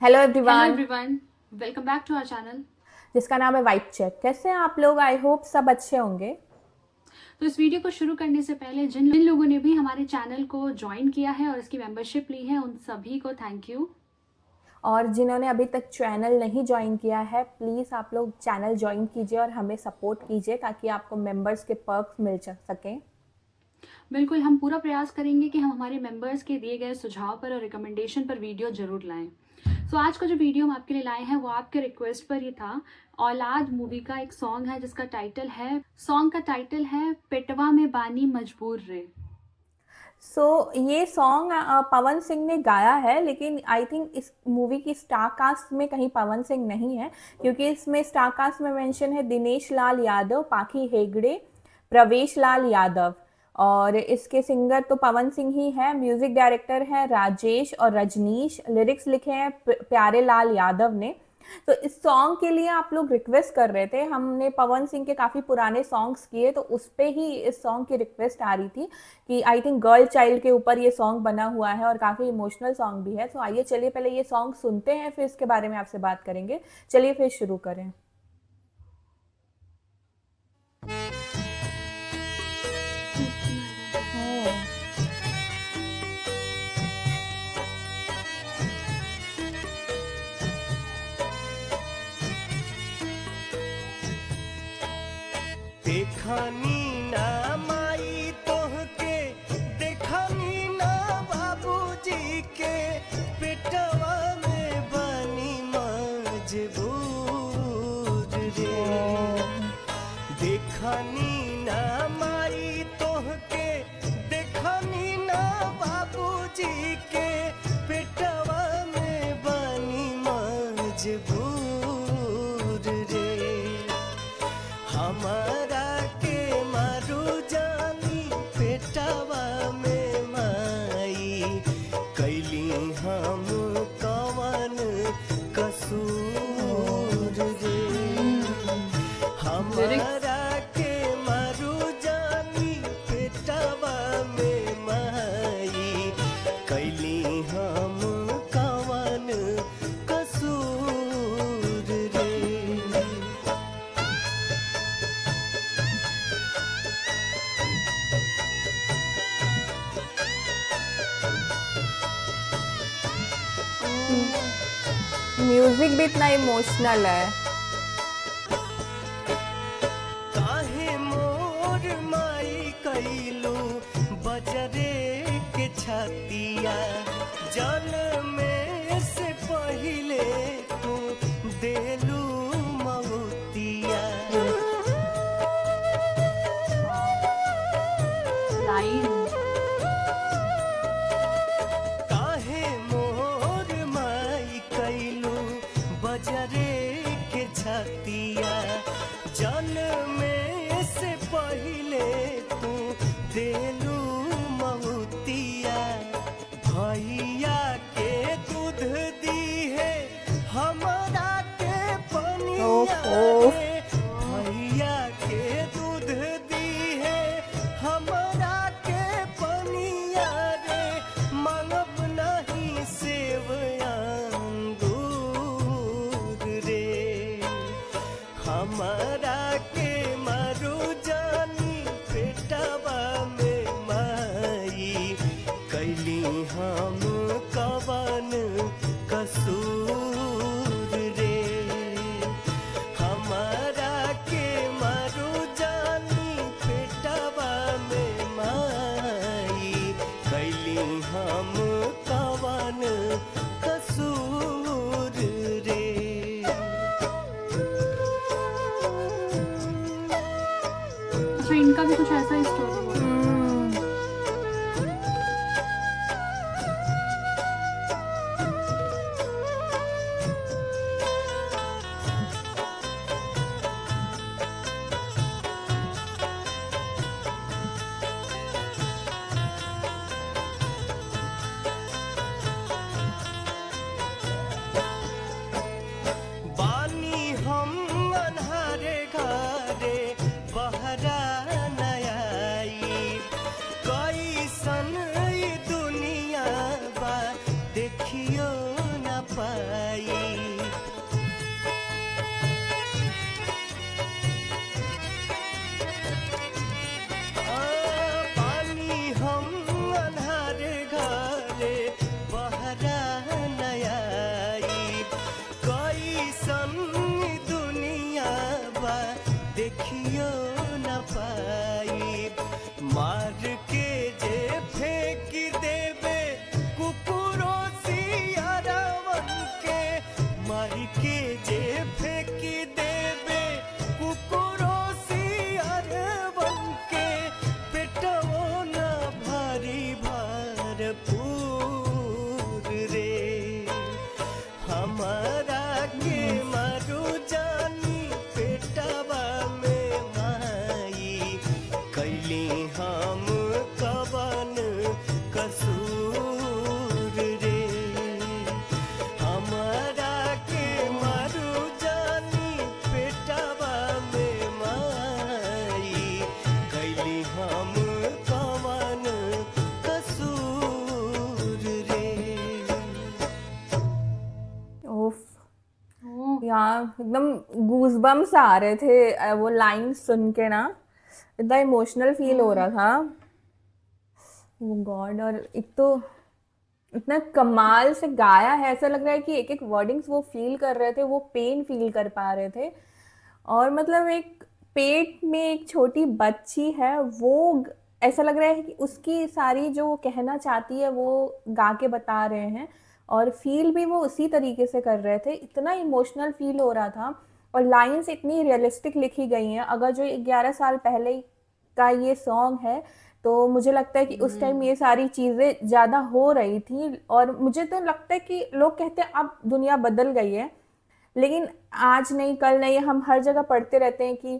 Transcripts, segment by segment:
Hello hello everyone. Everyone, welcome back to our channel. जिसका नाम है वाइब चेक। कैसे हैं आप लोग? आई होप सब अच्छे होंगे। तो इस वीडियो को शुरू करने से पहले जिन जिन लोगों ने भी हमारे चैनल को ज्वाइन किया है और इसकी मेंबरशिप ली है, उन सभी को थैंक यू। और जिन्होंने अभी तक चैनल नहीं ज्वाइन किया है, प्लीज़ आप लोग चैनल ज्वाइन कीजिए और हमें सपोर्ट कीजिए ताकि आपको मेंबर्स के पर्क्स मिल सकें। बिल्कुल, हम पूरा प्रयास करेंगे कि हम हमारे मेंबर्स के दिए गए सुझाव पर और रिकमेंडेशन पर वीडियो जरूर लाएं। आज का जो वीडियो हम आपके लिए लाए हैं वो आपके रिक्वेस्ट पर ही था। औलाद मूवी का एक सॉन्ग है जिसका टाइटल है, सॉन्ग का टाइटल है पेटवा में बानी मजबूर रे। ये सॉन्ग पवन सिंह ने गाया है, लेकिन आई थिंक इस मूवी की स्टार कास्ट में कहीं पवन सिंह नहीं है, क्योंकि इसमें स्टार कास्ट में मेंशन है दिनेश लाल यादव, पाखी हेगड़े, प्रवेश लाल यादव। और इसके सिंगर तो पवन सिंह ही है। म्यूजिक डायरेक्टर है राजेश और रजनीश। लिरिक्स लिखे हैं प्यारे लाल यादव ने। तो इस सॉन्ग के लिए आप लोग रिक्वेस्ट कर रहे थे। हमने पवन सिंह के काफ़ी पुराने सॉन्ग्स किए, तो उस पे ही इस सॉन्ग की रिक्वेस्ट आ रही थी कि आई थिंक गर्ल चाइल्ड के ऊपर ये सॉन्ग बना हुआ है और काफ़ी इमोशनल सॉन्ग भी है। तो आइए चलिए पहले ये सॉन्ग सुनते हैं, फिर इसके बारे में आपसे बात करेंगे। चलिए फिर शुरू करें। देखनी ना माई तोहके, देखनी ना बाबूजी के, पेटवा में बनी मजबूर रे। देखनी ना माई तोहके, देखनी ना बाबूजी के, पेटवा में बनी मजबूर रे। हमारा के मारू जानी पेटवा में माई, कैली हम कवन कसूर रे। हमारा के मारू जानी पेटवा में माई, कैली हम कवन कसूर रे। म्यूजिक भी इतना इमोशनल है। काहे मोर माई कैलू बजरे के छतिया, जन्म से पहिले तू देलू महुतिया। लाइन काहे मोर माई कैलू बजरे के छतिया, जन्म से पहिले तू देलू महुतिया। भैया के दूध दी है हमरा के पनिया ओहो। रे। भैया के दूध दी है हमरा के पनिया रे। मांगब नहीं सेव अंगूर रे। हमारा के मारू जानी पेटवा में माई, कैली हम कवन कसूर रे। हमारा के मारू जानी पेटवा में माई, कैली हम कवन कसूर रे। अच्छा, इनका भी कुछ ऐसा ही स्टोरी हुआ। बानी हम अन्हारे घरे, बहरा नयाई। एकदम गूज़बम्स आ रहे थे वो लाइन सुन के ना, इतना इमोशनल फील हो रहा था। ओ गॉड, और एक तो इतना कमाल से गाया है, ऐसा लग रहा है कि एक एक वर्डिंग्स वो फील कर रहे थे, वो पेन फील कर पा रहे थे। और मतलब एक पेट में एक छोटी बच्ची है, वो ऐसा लग रहा है कि उसकी सारी जो वो कहना चाहती है वो गा के बता रहे हैं, और फील भी वो उसी तरीके से कर रहे थे। इतना इमोशनल फील हो रहा था, और लाइंस इतनी रियलिस्टिक लिखी गई हैं। अगर जो 11 साल पहले का ये सॉन्ग है, तो मुझे लगता है कि उस टाइम ये सारी चीज़ें ज़्यादा हो रही थी। और मुझे तो लगता है कि लोग कहते हैं अब दुनिया बदल गई है, लेकिन आज नहीं कल नहीं, हम हर जगह पढ़ते रहते हैं कि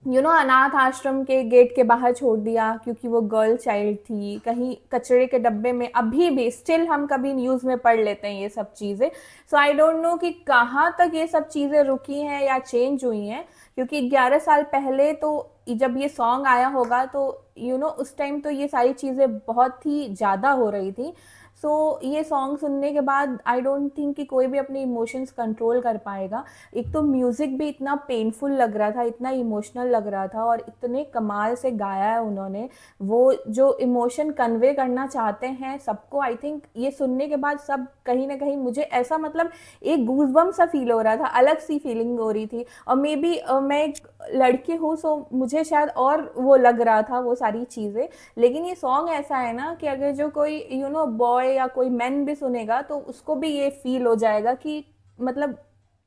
अनाथ आश्रम के गेट के बाहर छोड़ दिया क्योंकि वो गर्ल चाइल्ड थी, कहीं कचरे के डब्बे में, अभी भी स्टिल हम कभी न्यूज़ में पढ़ लेते हैं ये सब चीज़ें। सो आई डोंट नो कि कहाँ तक ये सब चीज़ें रुकी हैं या चेंज हुई हैं, क्योंकि 11 साल पहले तो जब ये सॉन्ग आया होगा तो उस टाइम तो ये सारी चीज़ें बहुत ही ज़्यादा हो रही थी। सो ये सॉन्ग सुनने के बाद आई डोंट थिंक कि कोई भी अपने इमोशंस कंट्रोल कर पाएगा। एक तो म्यूज़िक भी इतना पेनफुल लग रहा था, इतना इमोशनल लग रहा था, और इतने कमाल से गाया है उन्होंने। वो जो इमोशन कन्वे करना चाहते हैं सबको, आई थिंक ये सुनने के बाद सब कहीं ना कहीं, मुझे ऐसा मतलब एक गूज़बम सा फील हो रहा था, अलग सी फीलिंग हो रही थी। और मे बी मैं एक लड़की हूँ, सो मुझे शायद और वो लग रहा था वो सारी चीज़ें। लेकिन ये सॉन्ग ऐसा है ना कि अगर जो कोई बॉय या कोई मैन भी सुनेगा तो उसको भी ये फील हो जाएगा कि मतलब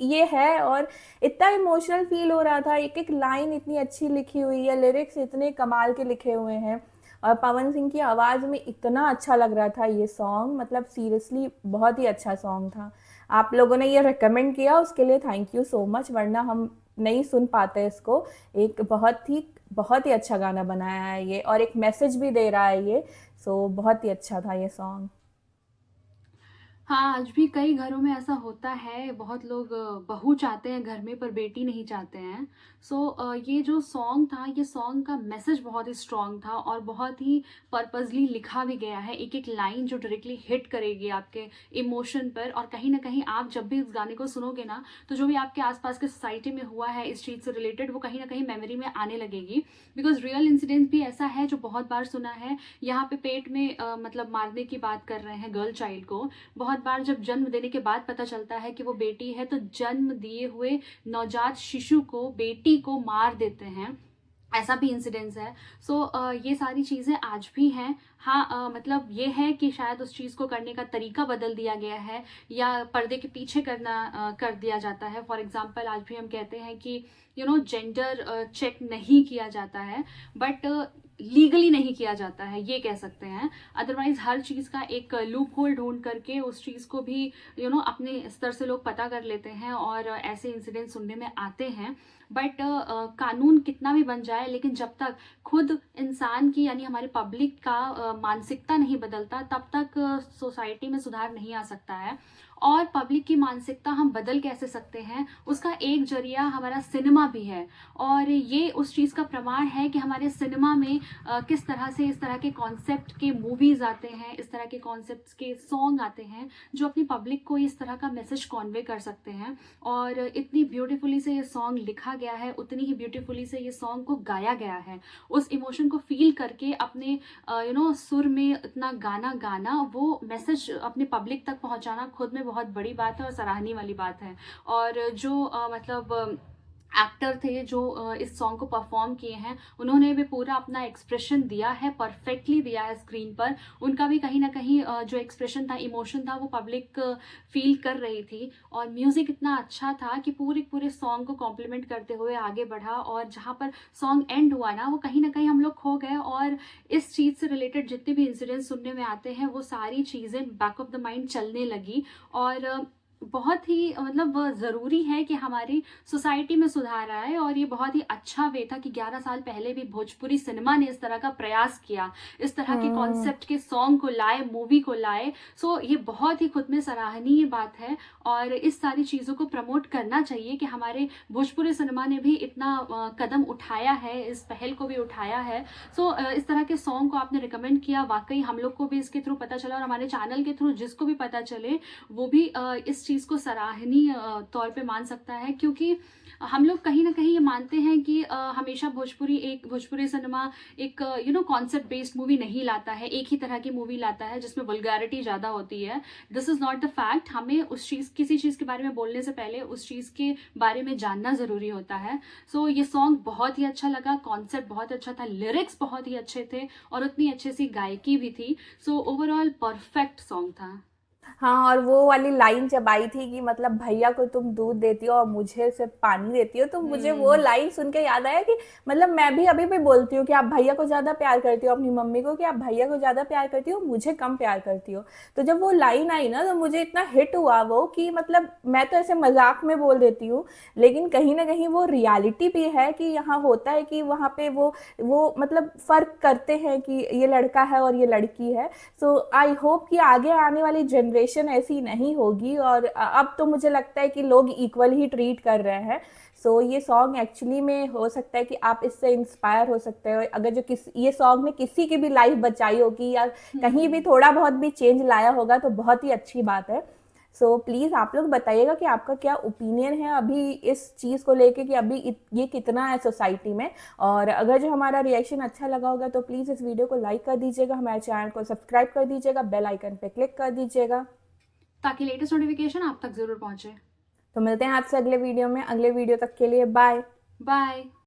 ये है। और इतना इमोशनल फील हो रहा था, एक एक लाइन इतनी अच्छी लिखी हुई है, लिरिक्स इतने कमाल के लिखे हुए हैं, और पवन सिंह की आवाज़ में इतना अच्छा लग रहा था ये सॉन्ग। मतलब सीरियसली बहुत ही अच्छा सॉन्ग था। आप लोगों ने ये रिकमेंड किया उसके लिए थैंक यू सो मच, वरना हम नहीं सुन पाते इसको। एक बहुत ही अच्छा गाना बनाया है ये, और एक मैसेज भी दे रहा है ये। सो बहुत ही अच्छा था ये सॉन्ग। हाँ, आज भी कई घरों में ऐसा होता है, बहुत लोग बहू चाहते हैं घर में पर बेटी नहीं चाहते हैं। ये जो सॉन्ग था, ये सॉन्ग का मैसेज बहुत ही स्ट्रॉन्ग था और बहुत ही पर्पसली लिखा भी गया है। एक एक लाइन जो डायरेक्टली हिट करेगी आपके इमोशन पर, और कहीं ना कहीं आप जब भी इस गाने को सुनोगे ना, तो जो भी आपके आसपास के सोसाइटी में हुआ है इस चीज़ से रिलेटेड, वो कहीं ना कहीं मेमोरी में आने लगेगी। बिकॉज रियल इंसिडेंट भी ऐसा है जो बहुत बार सुना है। यहाँ पे पेट में मतलब मारने की बात कर रहे हैं गर्ल चाइल्ड को। बहुत बार जब जन्म देने के बाद पता चलता है कि वो बेटी है, तो जन्म दिए हुए नवजात शिशु को, बेटी को मार देते हैं। ऐसा भी इंसिडेंस है। ये सारी चीज़ें आज भी हैं। हाँ, मतलब ये है कि शायद उस चीज़ को करने का तरीका बदल दिया गया है, या पर्दे के पीछे कर दिया जाता है। फॉर एग्जांपल आज भी हम कहते हैं कि जेंडर चेक नहीं किया जाता है, बट लीगली नहीं किया जाता है, ये कह सकते हैं। अदरवाइज हर चीज़ का एक लूप होल ढूंढ करके उस चीज़ को भी अपने स्तर से लोग पता कर लेते हैं, और ऐसे इंसिडेंट सुनने में आते हैं। बट कानून कितना भी बन जाए, लेकिन जब तक खुद इंसान की, यानी हमारे पब्लिक का मानसिकता नहीं बदलता, तब तक सोसाइटी में सुधार नहीं आ सकता है। और पब्लिक की मानसिकता हम बदल कैसे सकते हैं, उसका एक जरिया हमारा सिनेमा भी है। और ये उस चीज़ का प्रमाण है कि हमारे सिनेमा में किस तरह से इस तरह के कॉन्सेप्ट के मूवीज़ आते हैं, इस तरह के कॉन्सेप्ट्स के सॉन्ग आते हैं जो अपनी पब्लिक को इस तरह का मैसेज कॉन्वे कर सकते हैं। और इतनी ब्यूटीफुली से ये सॉन्ग लिखा गया है, उतनी ही ब्यूटीफुली से ये सॉन्ग को गाया गया है। उस इमोशन को फील करके अपने सुर में इतना गाना, वो मैसेज अपने पब्लिक तक पहुंचाना खुद में बहुत बड़ी बात है और सराहनीय वाली बात है। और जो मतलब एक्टर थे जो इस सॉन्ग को परफॉर्म किए हैं, उन्होंने भी पूरा अपना एक्सप्रेशन दिया है, परफेक्टली दिया है स्क्रीन पर। उनका भी कहीं ना कहीं जो एक्सप्रेशन था, इमोशन था, वो पब्लिक फील कर रही थी। और म्यूज़िक इतना अच्छा था कि पूरे सॉन्ग को कॉम्प्लीमेंट करते हुए आगे बढ़ा, और जहाँ पर सॉन्ग एंड हुआ ना, वो कहीं ना कहीं हम लोग खो गए। और इस चीज़ से रिलेटेड जितने भी इंसिडेंट्स सुनने में आते हैं, वो सारी चीज़ें बैक ऑफ द माइंड चलने लगी। और बहुत ही मतलब ज़रूरी है कि हमारी सोसाइटी में सुधार आए। और ये बहुत ही अच्छा वे था कि 11 साल पहले भी भोजपुरी सिनेमा ने इस तरह का प्रयास किया, इस तरह के कॉन्सेप्ट के सॉन्ग को लाए, मूवी को लाए। ये बहुत ही खुद में सराहनीय बात है, और इस सारी चीज़ों को प्रमोट करना चाहिए कि हमारे भोजपुरी सिनेमा ने भी इतना कदम उठाया है, इस पहल को भी उठाया है। इस तरह के सॉन्ग को आपने रिकमेंड किया, वाकई हम लोग को भी इसके थ्रू पता चला, और हमारे चैनल के थ्रू जिसको भी पता चले वो भी इस इस चीज़ को सराहनीय तौर पे मान सकता है, क्योंकि हम लोग कहीं ना कहीं ये मानते हैं कि हमेशा भोजपुरी सिनेमा एक कॉन्सेप्ट बेस्ड मूवी नहीं लाता है, एक ही तरह की मूवी लाता है जिसमें वल्गैरिटी ज़्यादा होती है। This is not the fact. हमें किसी चीज़ के बारे में बोलने से पहले उस चीज़ के बारे में जानना ज़रूरी होता है। सो ये सॉन्ग बहुत ही अच्छा लगा, कॉन्सेप्ट बहुत अच्छा था, लिरिक्स बहुत ही अच्छे थे और उतनी अच्छी सी गायकी भी थी। सो ओवरऑल परफेक्ट सॉन्ग था। हाँ, और वो वाली लाइन जब आई थी कि मतलब भैया को तुम दूध देती हो और मुझे सिर्फ पानी देती हो, तो मुझे वो लाइन सुन के याद आया कि मतलब मैं भी अभी भी बोलती हूँ कि आप भैया को ज़्यादा प्यार करती हो अपनी मम्मी को, कि आप भैया को ज़्यादा प्यार करती हो, मुझे कम प्यार करती हो। तो जब वो लाइन आई ना, तो मुझे इतना हिट हुआ वो कि मतलब मैं तो ऐसे मजाक में बोल देती हूँ, लेकिन कहीं ना कहीं वो रियलिटी भी है कि यहाँ होता है कि वहाँ पे वो मतलब फ़र्क करते हैं कि ये लड़का है और ये लड़की है। सो आई होप कि आगे आने वाली जनरेशन ऐसी नहीं होगी, और अब तो मुझे लगता है कि लोग इक्वल ही ट्रीट कर रहे हैं। सो ये सॉन्ग एक्चुअली में हो सकता है कि आप इससे इंस्पायर हो सकते हो, अगर जो ये सॉन्ग ने किसी की भी लाइफ बचाई होगी या कहीं भी थोड़ा बहुत भी चेंज लाया होगा, तो बहुत ही अच्छी बात है। सो प्लीज़ आप लोग बताइएगा कि आपका क्या ओपिनियन है अभी इस चीज़ को लेके कि अभी ये कितना है सोसाइटी में। और अगर जो हमारा रिएक्शन अच्छा लगा होगा तो प्लीज़ इस वीडियो को लाइक कर दीजिएगा, हमारे चैनल को सब्सक्राइब कर दीजिएगा, बेल आइकन पे क्लिक कर दीजिएगा, ताकि लेटेस्ट नोटिफिकेशन आप तक ज़रूर पहुँचे। तो मिलते हैं आपसे अगले वीडियो में। अगले वीडियो तक के लिए बाय। बाय।